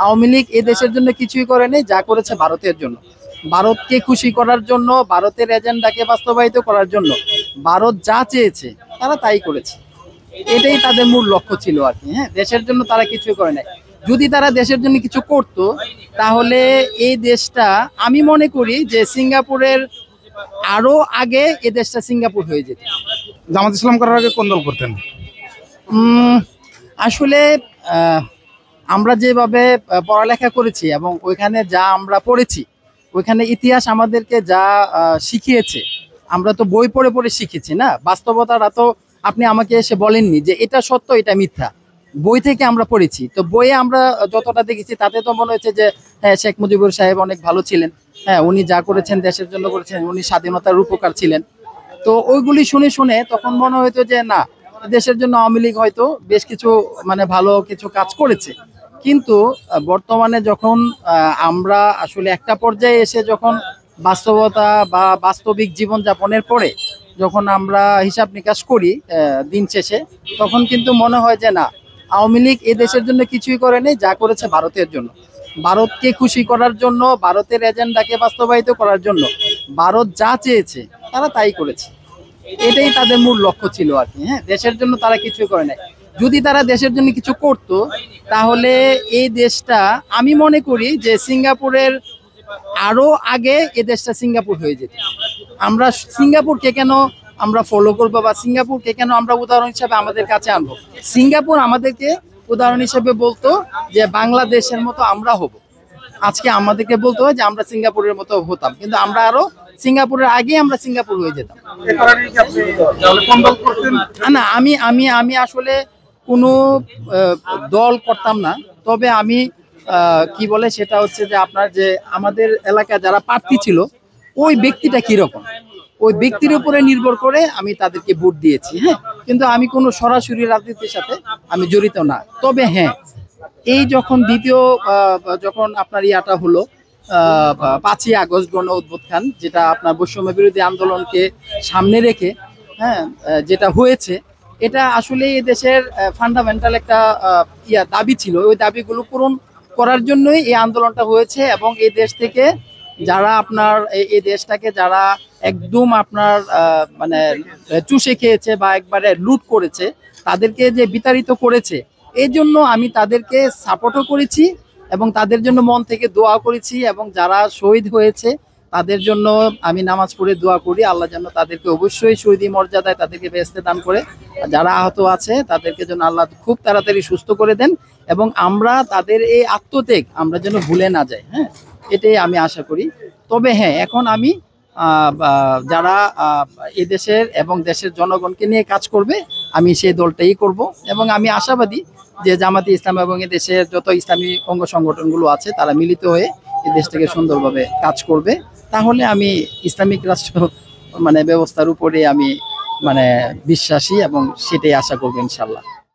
আওয়ামী লীগ এ দেশের জন্য কিছুই করেনি, যা করেছে ভারতের জন্য, ভারতকে খুশি করার জন্য, ভারতের এজেন্ডাকে বাস্তবায়িত করার জন্য ভারত যা চেয়েছে তারা তাই করেছে। এটাই তাদের মূল লক্ষ্য ছিল আর কি। হ্যাঁ, দেশের জন্য তারা কিছুই করে নাই। যদি তারা দেশের জন্য কিছু করতো তাহলে এই দেশটা, আমি মনে করি যে সিঙ্গাপুরের আরো আগে এই দেশটা সিঙ্গাপুর হয়ে যেত। জামাত ইসলাম করার আগে কোন দল করতেন? আসলে আমরা যেভাবে পড়ালেখা করেছি এবং ওইখানে যা আমরা পড়েছি, ওইখানে ইতিহাস আমাদেরকে যা শিখিয়েছে, আমরা তো বই পড়ে পড়ে শিখেছি না, বাস্তবতাটা তো আপনি আমাকে এসে বলেননি যে এটা সত্য এটা মিথ্যা। বই থেকে আমরা পড়েছি, তো বইয়ে আমরা যতটা দেখেছি তাতে তো মনে হচ্ছে যে হ্যাঁ, শেখ মুজিবুর সাহেব অনেক ভালো ছিলেন। হ্যাঁ, উনি যা করেছেন দেশের জন্য করেছেন, উনি স্বাধীনতার রূপকার ছিলেন। তো ওইগুলি শুনে শুনে তখন মনে হইতো যে না, দেশের জন্য আওয়ামী লীগ হয়তো বেশ কিছু মানে ভালো কিছু কাজ করেছে। কিন্তু বর্তমানে যখন আমরা আসলে একটা পর্যায়ে এসে যখন বাস্তবতা বা বাস্তবিক জীবনযাপনের পরে যখন আমরা হিসাব নিকাশ করি দিন শেষে, তখন কিন্তু মনে হয় যে না, আওয়ামী লীগ এ দেশের জন্য কিছুই করেনি, যা করেছে ভারতের জন্য, ভারতকে খুশি করার জন্য, ভারতের এজেন্ডাকে বাস্তবায়িত করার জন্য ভারত যা চেয়েছে তারা তাই করেছে। এটাই তাদের মূল লক্ষ্য ছিল আর কি। হ্যাঁ, দেশের জন্য তারা কিছুই করে নাই। যদি তারা দেশের জন্য কিছু করতো তাহলে এই দেশটা, আমি মনে করি যে সিঙ্গাপুরের আরো আগে এ দেশটা সিঙ্গাপুর হয়ে যেত। আমরা সিঙ্গাপুরকে কেন আমরা ফলো করবো, বা সিঙ্গাপুরকে কেন আমরা উদাহরণ হিসাবে আমাদের কাছে আনবো? সিঙ্গাপুর আমাদেরকে উদাহরণ হিসেবে বলতো যে বাংলাদেশের মতো আমরা হব। আজকে আমাদেরকে বলতে হয় যে আমরা সিঙ্গাপুরের মতো হতাম, কিন্তু আমরা আরো সিঙ্গাপুরের আগে আমরা সিঙ্গাপুর হয়ে যেতাম। না, আমি আমি আমি আসলে কোনো দল করতাম না। তবে আমি কি বলে সেটা হচ্ছে যে আপনার যে আমাদের এলাকায় যারা প্রার্থী ছিল, ওই ব্যক্তিটা কিরকম, ওই ব্যক্তির উপরে নির্ভর করে আমি তাদেরকে ভোট দিয়েছি। হ্যাঁ, কিন্তু আমি কোনো সরাসরি রাজনীতির সাথে আমি জড়িত না। তবে হ্যাঁ, এই যখন দ্বিতীয় যখন আপনার ইয়াটা হলো 5ই আগস্ট গণ অভ্যুত্থান, যেটা আপনার বৈষম্য বিরোধী আন্দোলনকে সামনে রেখে হ্যাঁ যেটা হয়েছে, এটা আসলে এই দেশের ফান্ডামেন্টাল একটা দাবি ছিল। ওই দাবিগুলো পূরণ করার জন্যই এই আন্দোলনটা হয়েছে। এবং এই দেশ থেকে যারা আপনার এই দেশটাকে যারা একদম আপনার মানে চুষে খেয়েছে বা একবারে লুট করেছে, তাদেরকে যে বিতাড়িত করেছে, এই জন্য আমি তাদেরকে সাপোর্টও করেছি এবং তাদের জন্য মন থেকে দোয়া করেছি। এবং যারা শহীদ হয়েছে তাদের জন্য আমি নামাজ পড়ে দোয়া করি, আল্লাহ যেন তাদেরকে অবশ্যই শহীদি মর্যাদায় তাদেরকে বেহেশতে দান করে। যারা আহত আছে তাদেরকে যেন আল্লাহ খুব তাড়াতাড়ি সুস্থ করে দেন, এবং আমরা তাদের এই আত্মত্যাগ আমরা যেন ভুলে না যাই। হ্যাঁ, এটাই আমি আশা করি। তবে হ্যাঁ, এখন আমি যারা এদেশের এবং দেশের জনগণকে নিয়ে কাজ করবে, আমি সেই দলটাই করব। এবং আমি আশাবাদী যে জামাতে ইসলাম এবং এদেশের যত ইসলামী অঙ্গ সংগঠনগুলো আছে তারা মিলিত হয়ে এই দেশটাকে সুন্দরভাবে কাজ করবে। তাহলে আমি ইসলামিক রাষ্ট্র মানে ব্যবস্থার উপরে আমি মানে বিশ্বাসী এবং সেটাই আশা করবো ইনশাল্লাহ।